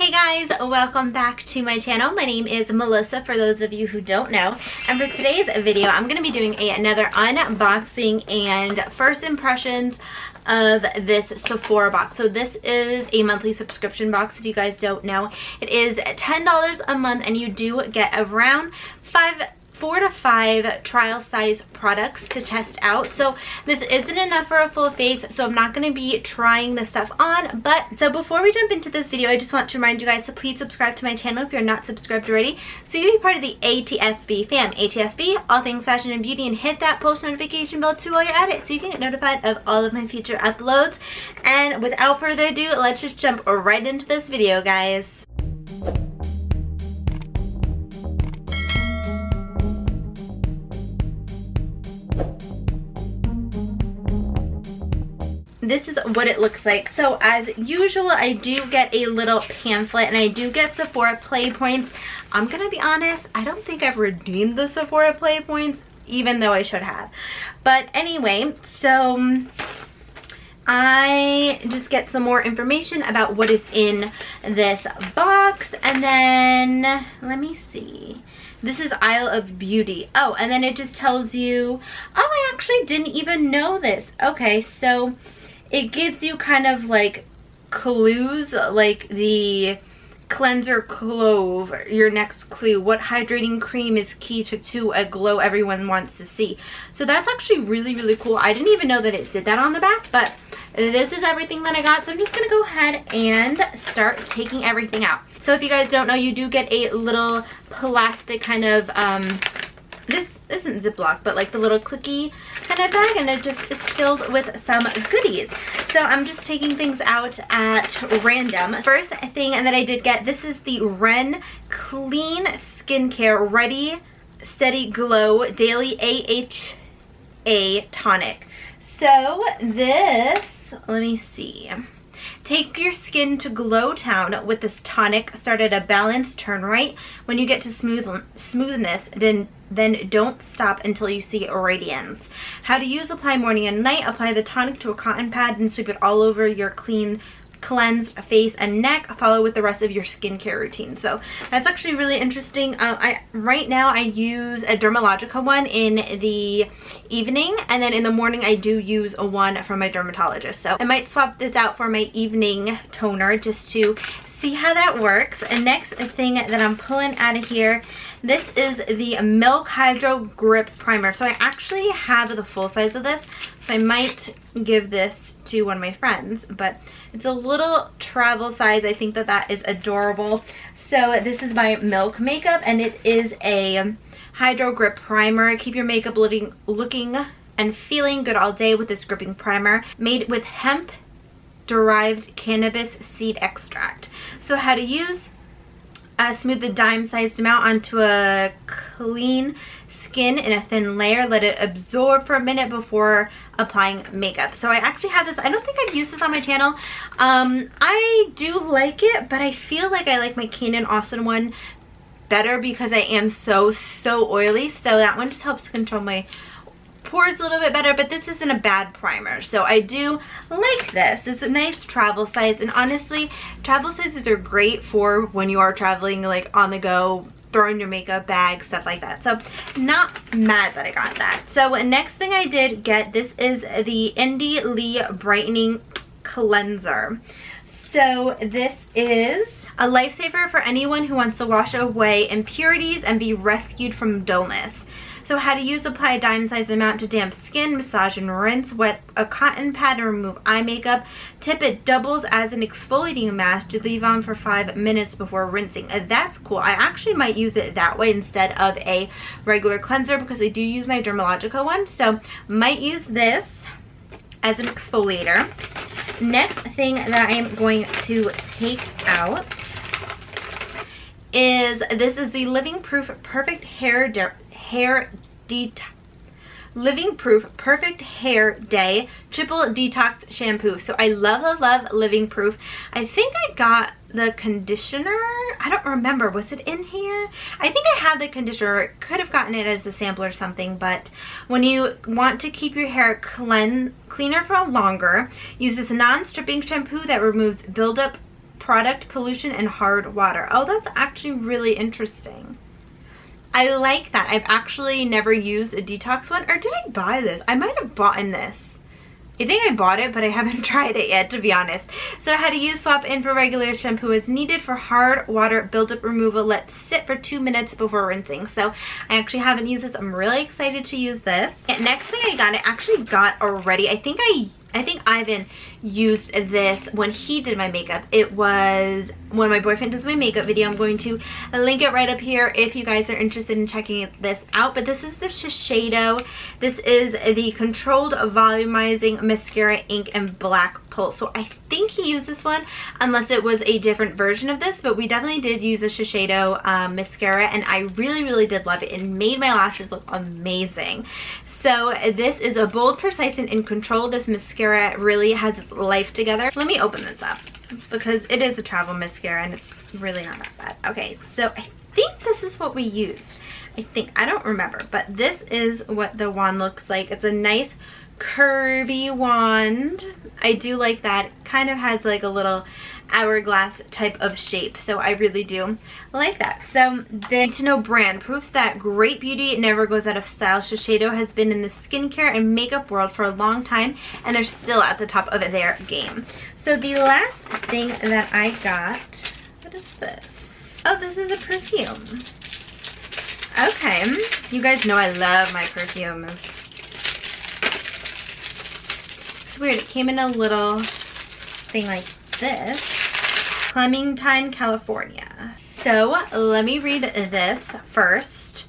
Hey guys, welcome back to my channel. My name is Melissa, for those of you who don't know. And for today's video, I'm going to be doing another unboxing and first impressions of this Sephora box. So this is a monthly subscription box, if you guys don't know. It is $10 a month and you do get around 4 to 5 trial size products to test out. So this isn't enough for a full face, so I'm not going to be trying this stuff on. But so before we jump into this video, I just want to remind you guys to please subscribe to my channel if you're not subscribed already, so you can be part of the ATFB fam. ATFB, all things fashion and beauty, and hit that post notification bell too while you're at it so you can get notified of all of my future uploads. And without further ado, let's just jump right into this video, guys. This is what it looks like. So as usual, I do get a little pamphlet and I do get Sephora Play points. I'm gonna be honest, I don't think I've redeemed the Sephora Play points, even though I should have. But anyway, so I just get some more information about what is in this box, and then let me see. This is Isle of Beauty. Oh, and then it just tells you, oh, I actually didn't even know this. Okay, so it gives you kind of like clues, like the cleanser clove, your next clue. What hydrating cream is key to a glow everyone wants to see? So that's actually really, really cool. I didn't even know that it did that on the back, but this is everything that I got. So I'm just gonna go ahead and start taking everything out. So if you guys don't know, you do get a little plastic kind of, this isn't Ziploc, but like the little clicky kind of bag, and it just is filled with some goodies. So I'm just taking things out at random. First thing that I did get, this is the Ren Clean Skincare Ready Steady Glow Daily AHA Tonic. So this, let me see. Take your skin to Glow Town with this tonic. Start at a balanced turn right. When you get to smoothness, then don't stop until you see radiance. How to use: apply morning and night. Apply the tonic to a cotton pad and sweep it all over your cleansed face and neck. Follow with the rest of your skincare routine. So that's actually really interesting. Right now I use a Dermalogica one in the evening, and then in the morning I do use a one from my dermatologist. So I might swap this out for my evening toner just to see how that works. And next thing that I'm pulling out of here, this is the Milk Hydro Grip Primer. So I actually have the full size of this, so I might give this to one of my friends, but it's a little travel size. I think that is adorable. So this is by Milk Makeup, and it is a Hydro Grip Primer. Keep your makeup looking and feeling good all day with this gripping primer, made with hemp derived cannabis seed extract. So how to use: smooth the dime-sized amount onto a clean skin in a thin layer. Let it absorb for a minute before applying makeup. So I actually have this. I don't think I've used this on my channel. I do like it, but I feel like I like my Canon Austin one better because I am so oily. So that one just helps control my pores a little bit better, but this isn't a bad primer, so I do like this. It's a nice travel size, and honestly, travel sizes are great for when you are traveling, like on the go, throwing your makeup bag, stuff like that. So not mad that I got that. So next thing I did get, this is the Indie Lee Brightening Cleanser. So this is a lifesaver for anyone who wants to wash away impurities and be rescued from dullness. So how to use: apply a dime-sized amount to damp skin, massage and rinse, wet a cotton pad and remove eye makeup. Tip: it doubles as an exfoliating mask to leave on for 5 minutes before rinsing. That's cool. I actually might use it that way instead of a regular cleanser because I do use my Dermalogica one. So might use this as an exfoliator. Next thing that I am going to take out is, this is the Living Proof Perfect Living Proof Perfect Hair Day Triple Detox Shampoo. So I love Living Proof. I think I got the conditioner. I don't remember. Was it in here? I think I have the conditioner. Could have gotten it as a sample or something, but when you want to keep your hair cleaner for longer, use this non-stripping shampoo that removes buildup product pollution and hard water. Oh, that's actually really interesting. I like that. I've actually never used a detox one. Or did I buy this? I might have bought in this. I think I bought it, but I haven't tried it yet, to be honest. So I had to use swap in for regular shampoo as needed. For hard water buildup removal, let sit for 2 minutes before rinsing. So I actually haven't used this. I'm really excited to use this. And next thing I actually got already. I think Ivan used this when he did my makeup. It was when my boyfriend does my makeup video. I'm going to link it right up here if you guys are interested in checking this out. But this is the Shiseido. This is the Controlled Volumizing Mascara Ink and Black Pulse. So I think he used this one, unless it was a different version of this. But we definitely did use a Shiseido mascara, and I really, really did love it. It made my lashes look amazing. So this is a bold, precise, and in control. This mascara really has its life together. Let me open this up because it is a travel mascara and it's really not that bad. Okay, so I think this is what we used. I don't remember, but this is what the wand looks like. It's a nice curvy wand. I do like that. It kind of has like a little hourglass type of shape, so I really do like that. So the need to know brand, proof that great beauty never goes out of style. Shiseido has been in the skincare and makeup world for a long time, and they're still at the top of their game. So the last thing that I got, what is this? Oh, this is a perfume. Okay, you guys know I love my perfumes. It's weird, it came in a little thing like this. Clementine, California. So let me read this first.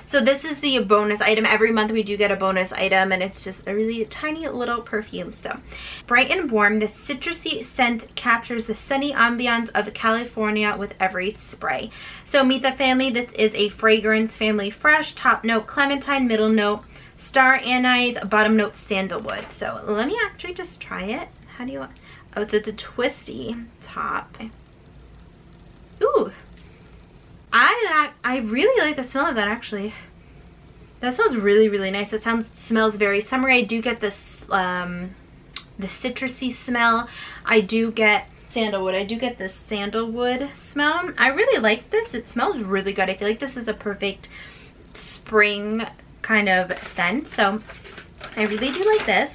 So this is the bonus item. Every month we do get a bonus item, and it's just a really tiny little perfume. So bright and warm, this citrusy scent captures the sunny ambiance of California with every spray. So meet the family. This is a fragrance family fresh. Top note clementine, middle note star anise, bottom note sandalwood. So let me actually just try it. How do you want? Oh, so it's a twisty top. Ooh. I really like the smell of that, actually. That smells really, really nice. It smells very summery. I do get this, the citrusy smell. I do get sandalwood. I do get this sandalwood smell. I really like this. It smells really good. I feel like this is a perfect spring kind of scent. So I really do like this.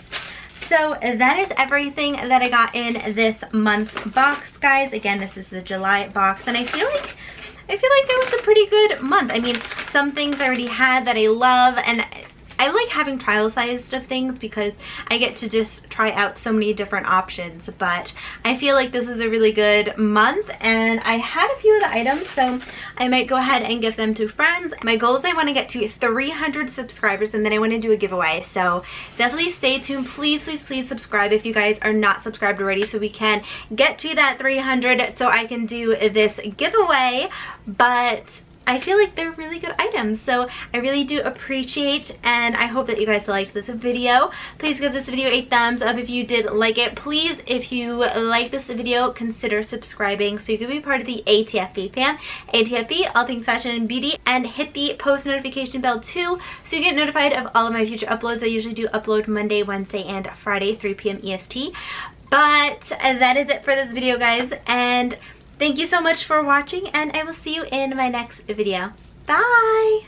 So that is everything that I got in this month's box, guys. Again, this is the July box, and I feel like it was a pretty good month. I mean, some things I already had that I love, and I like having trial sized of things because I get to just try out so many different options. But I feel like this is a really good month, and I had a few of the items, so I might go ahead and give them to friends. My goal is I want to get to 300 subscribers, and then I want to do a giveaway. So definitely stay tuned. Please, please, please subscribe if you guys are not subscribed already, so we can get to that 300 so I can do this giveaway. But I feel like they're really good items, so I really do appreciate, and I hope that you guys liked this video. Please give this video a thumbs up if you did like it. Please, if you like this video, consider subscribing so you can be part of the ATFB fam. ATFB, all things fashion and beauty, and hit the post notification bell too so you get notified of all of my future uploads. I usually do upload Monday, Wednesday, and Friday, 3 p.m. EST. But that is it for this video, guys, and thank you so much for watching, and I will see you in my next video. Bye!